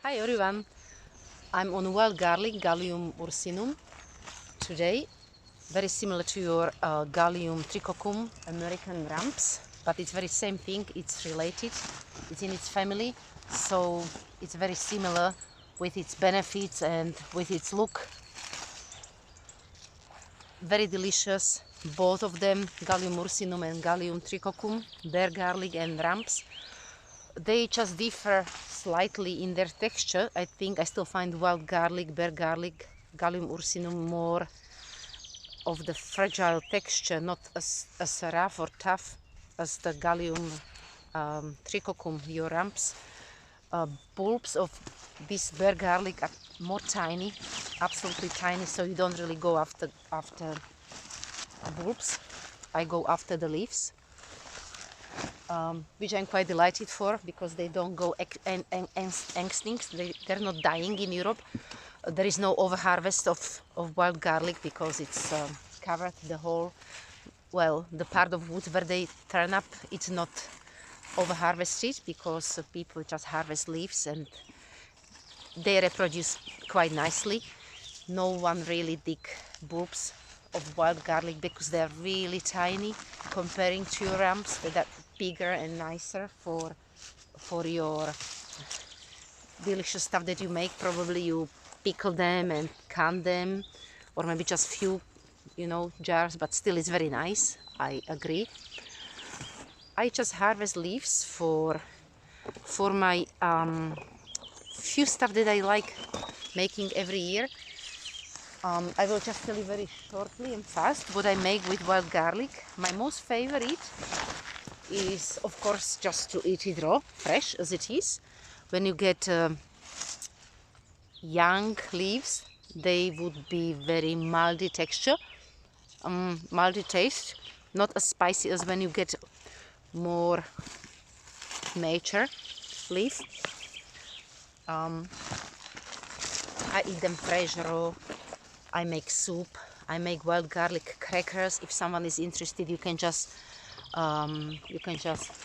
Hi everyone, I'm on wild garlic, Galium ursinum today. Very similar to your Galium trichocum, American ramps, but it's very same thing, it's related, it's in its family, so it's very similar with its benefits and with its look. Very delicious, both of them, Galium ursinum and Galium trichocum, bear garlic and ramps. They just differ slightly in their texture. I think I still find wild garlic, bear garlic, Galium ursinum more of the fragile texture, not as rough or tough as the Galium trichocum, your ramps. Bulbs of this bear garlic are more tiny, absolutely tiny, so you don't really go after bulbs. I go after the leaves. Which I'm quite delighted for, because they don't go extinct. They're not dying in Europe. There is no overharvest of wild garlic because it's covered the whole, well, the part of wood where they turn up, it's not overharvested because people just harvest leaves and they reproduce quite nicely. No one really dig bulbs of wild garlic because they're really tiny comparing to your ramps. They're bigger and nicer for your delicious stuff that you make. Probably you pickle them and can them, or maybe just few, jars, but still it's very nice. I agree. I just harvest leaves for my few stuff that I like making every year. I will just tell you very shortly and fast what I make with wild garlic. My most favorite is, of course, just to eat it raw, fresh as it is. When you get young leaves, they would be very mildy texture, mildy taste, not as spicy as when you get more mature leaf. I eat them fresh, raw. I make soup. I make wild garlic crackers. If someone is interested, you can just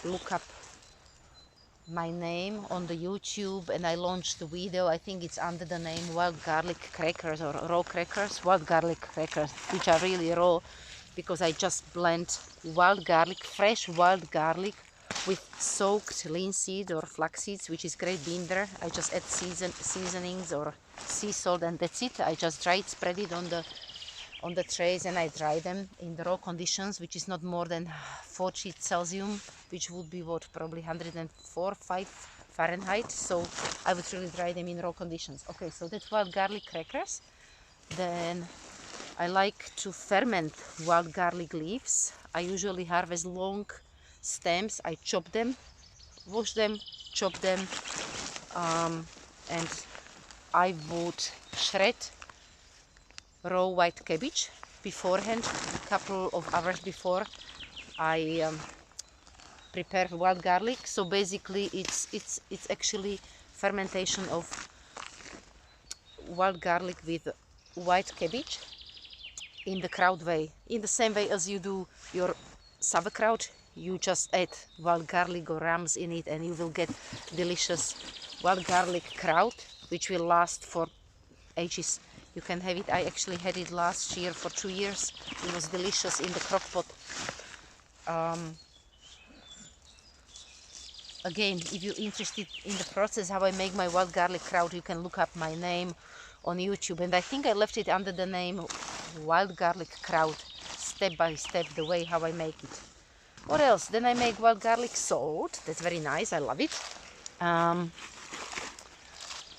look up my name on the YouTube, and I launched the video. I think it's under the name wild garlic crackers or raw crackers, wild garlic crackers, which are really raw because I just blend wild garlic, fresh wild garlic, with soaked linseed or flax seeds, which is great binder. I just add seasonings or sea salt, and that's it. I just dry it, spread it on the trays, and I dry them in the raw conditions, which is not more than 40 Celsius, which would be what, probably 104, 5 Fahrenheit. So I would really dry them in raw conditions. Okay, so that's wild garlic crackers. Then I like to ferment wild garlic leaves. I usually harvest long stems. I chop them, wash them, chop them, and I would shred raw white cabbage beforehand, a couple of hours before I prepare wild garlic. So basically it's actually fermentation of wild garlic with white cabbage in the kraut way, in the same way as you do your sauerkraut. You just add wild garlic or rams in it and you will get delicious wild garlic kraut, which will last for ages. You can have it. I actually had it last year for 2 years. It was delicious in the crock pot. Again, if you're interested in the process how I make my wild garlic kraut, you can look up my name on YouTube, and I think I left it under the name wild garlic kraut, step by step, the way how I make it. What else? Then I make wild garlic salt. That's very nice. I love it.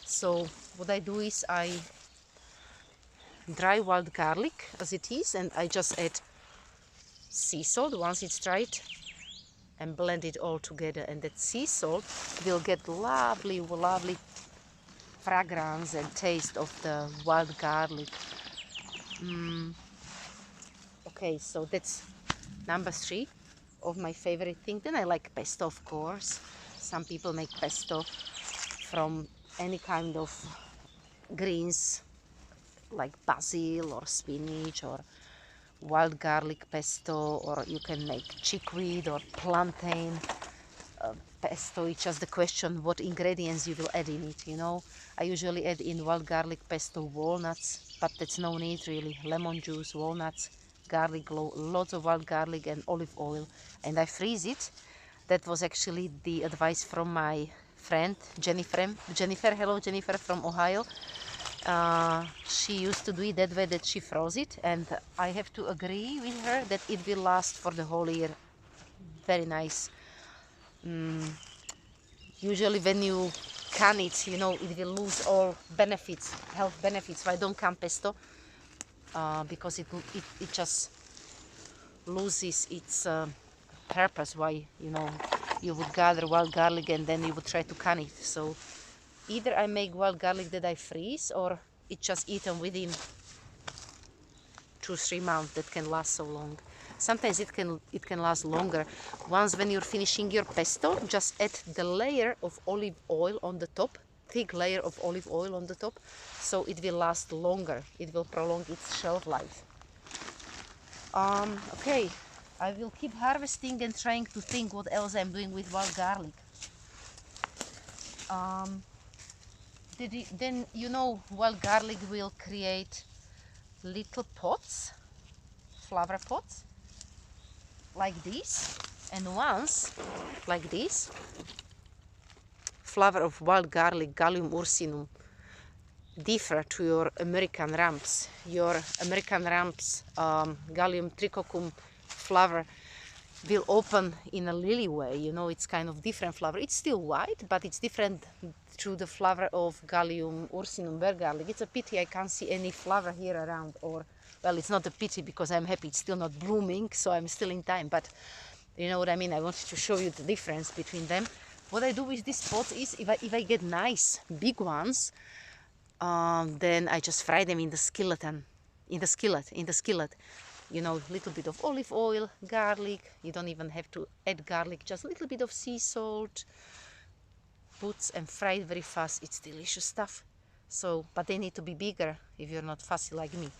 So what I do is I dry wild garlic as it is, and I just add sea salt once it's dried and blend it all together, and that sea salt will get lovely fragrance and taste of the wild garlic. Okay, so that's number 3 of my favorite thing. Then I like pesto, of course. Some people make pesto from any kind of greens like basil or spinach or wild garlic pesto, or you can make chickweed or plantain pesto. It's just the question what ingredients you will add in it, you know. I usually add in wild garlic pesto walnuts, but that's no need really. Lemon juice, walnuts, garlic, lots of wild garlic and olive oil, and I freeze it. That was actually the advice from my friend Jennifer. Hello Jennifer from Ohio. She used to do it that way, that she froze it, and I have to agree with her that it will last for the whole year. Very nice. Usually when you can it, you know, it will lose all benefits, health benefits. So I don't can pesto because it just loses its purpose. Why, you know, you would gather wild garlic and then you would try to can it. So either I make wild garlic that I freeze, or it's just eaten within 2-3 months. That can last so long. Sometimes it can last longer. Once when you're finishing your pesto, just add the layer of olive oil on the top, thick layer of olive oil on the top, so it will last longer. It will prolong its shelf life. Okay, I will keep harvesting and trying to think what else I'm doing with wild garlic. Then, you know, wild garlic will create little pots, flower pots, like this, and once like this, flower of wild garlic, Galium Ursinum, differ to your American ramps. Your American ramps, Galium trichocum flower will open in a lily way, you know, it's kind of different flower. It's still white, but it's different to the flower of Galium Ursinum bear garlic. It's a pity I can't see any flower here around, or, well, it's not a pity because I'm happy it's still not blooming, so I'm still in time, but you know what I mean. I wanted to show you the difference between them. What I do with these pots is, if I get nice big ones, then I just fry them in the skillet, you know, a little bit of olive oil, garlic. You don't even have to add garlic, just a little bit of sea salt, puts and fry it very fast. It's delicious stuff. So, but they need to be bigger if you're not fussy like me.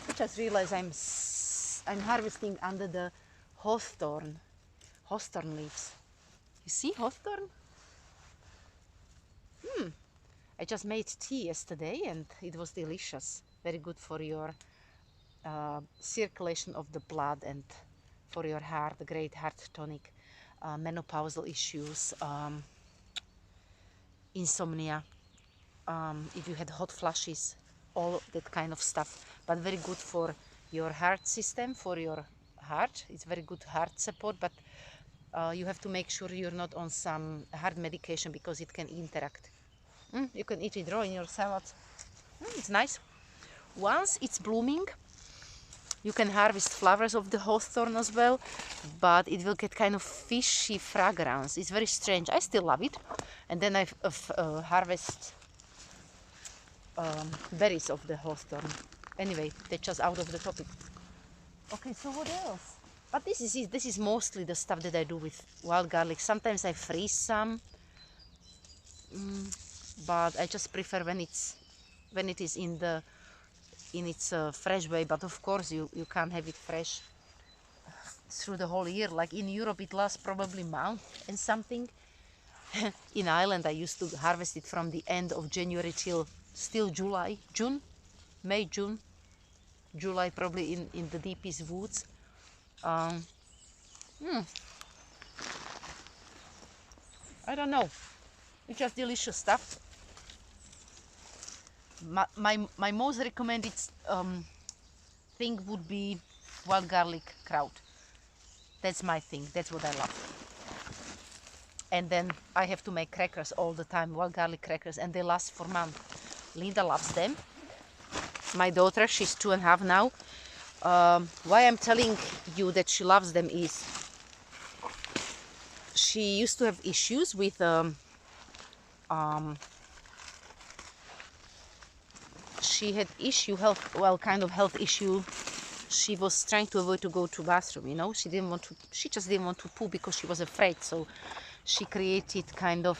I just realized I'm harvesting under the hawthorn leaves. You see hawthorn? I just made tea yesterday and it was delicious. Very good for your circulation of the blood and for your heart, a great heart tonic, menopausal issues, insomnia, if you had hot flushes, all that kind of stuff. But very good for your heart system, for your heart. It's very good heart support, but you have to make sure you're not on some heart medication because it can interact. You can eat it raw in your salad. It's nice. Once it's blooming, you can harvest flowers of the hawthorn as well, but it will get kind of fishy fragrance. It's very strange. I still love it. And then I harvest berries of the hawthorn. Anyway, that's just out of the topic. Okay, so what else? But this is mostly the stuff that I do with wild garlic. Sometimes I freeze some, but I just prefer when it is in its fresh way. But of course you can't have it fresh through the whole year. Like in Europe it lasts probably a month and something. In Ireland I used to harvest it from the end of January till still July, May, June, July, probably in the deepest woods. I don't know, it's just delicious stuff. My most recommended thing would be wild garlic kraut. That's my thing, that's what I love. And then I have to make crackers all the time, wild garlic crackers, and they last for months. Linda loves them. My daughter, she's 2.5 now. Why I'm telling you that she loves them is she used to have issues with she had kind of health issue. She was trying to avoid to go to bathroom, you know. She just didn't want to poo because she was afraid. So she created kind of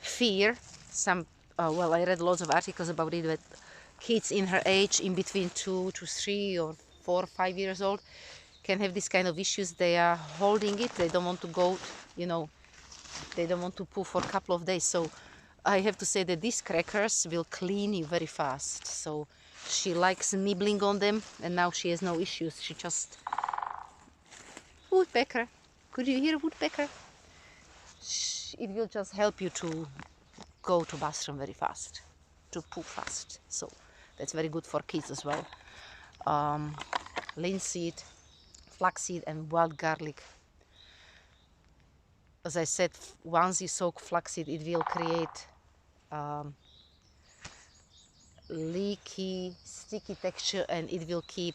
fear. Well, I read lots of articles about it, that kids in her age, in between 2 to 3 or 4 or 5 years old, can have this kind of issues. They are holding it. They don't want to go, you know, they don't want to poo for a couple of days. So I have to say that these crackers will clean you very fast. So she likes nibbling on them, and now she has no issues. She just... Woodpecker. Could you hear a woodpecker? It will just help you to go to bathroom very fast, to poo fast. So that's very good for kids as well. Linseed, flaxseed, and wild garlic. As I said, once you soak flaxseed, it will create leaky, sticky texture, and it will keep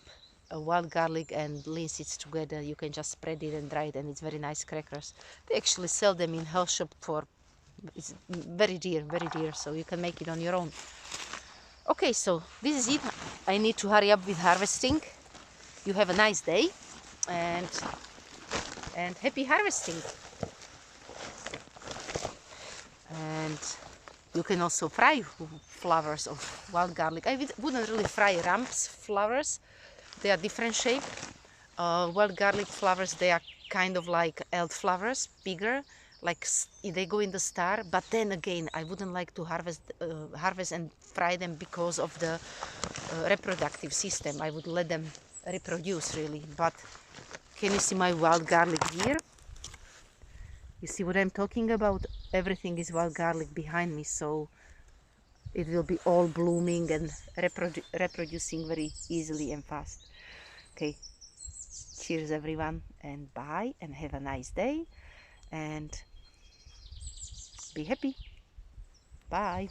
wild garlic and linseeds together. You can just spread it and dry it, and it's very nice crackers. They actually sell them in health shop for, it's very dear, so you can make it on your own. Okay, so this is it. I need to hurry up with harvesting. You have a nice day, and happy harvesting. And you can also fry flowers of wild garlic. I wouldn't really fry ramps flowers. They are different shape. Wild garlic flowers, they are kind of like elderflowers, bigger, like they go in the star. But then again, I wouldn't like to harvest and fry them because of the reproductive system. I would let them reproduce really. But can you see my wild garlic here? You see what I'm talking about? Everything is wild garlic behind me, so it will be all blooming and reproducing very easily and fast. Okay, cheers everyone, and bye, and have a nice day, and be happy. Bye.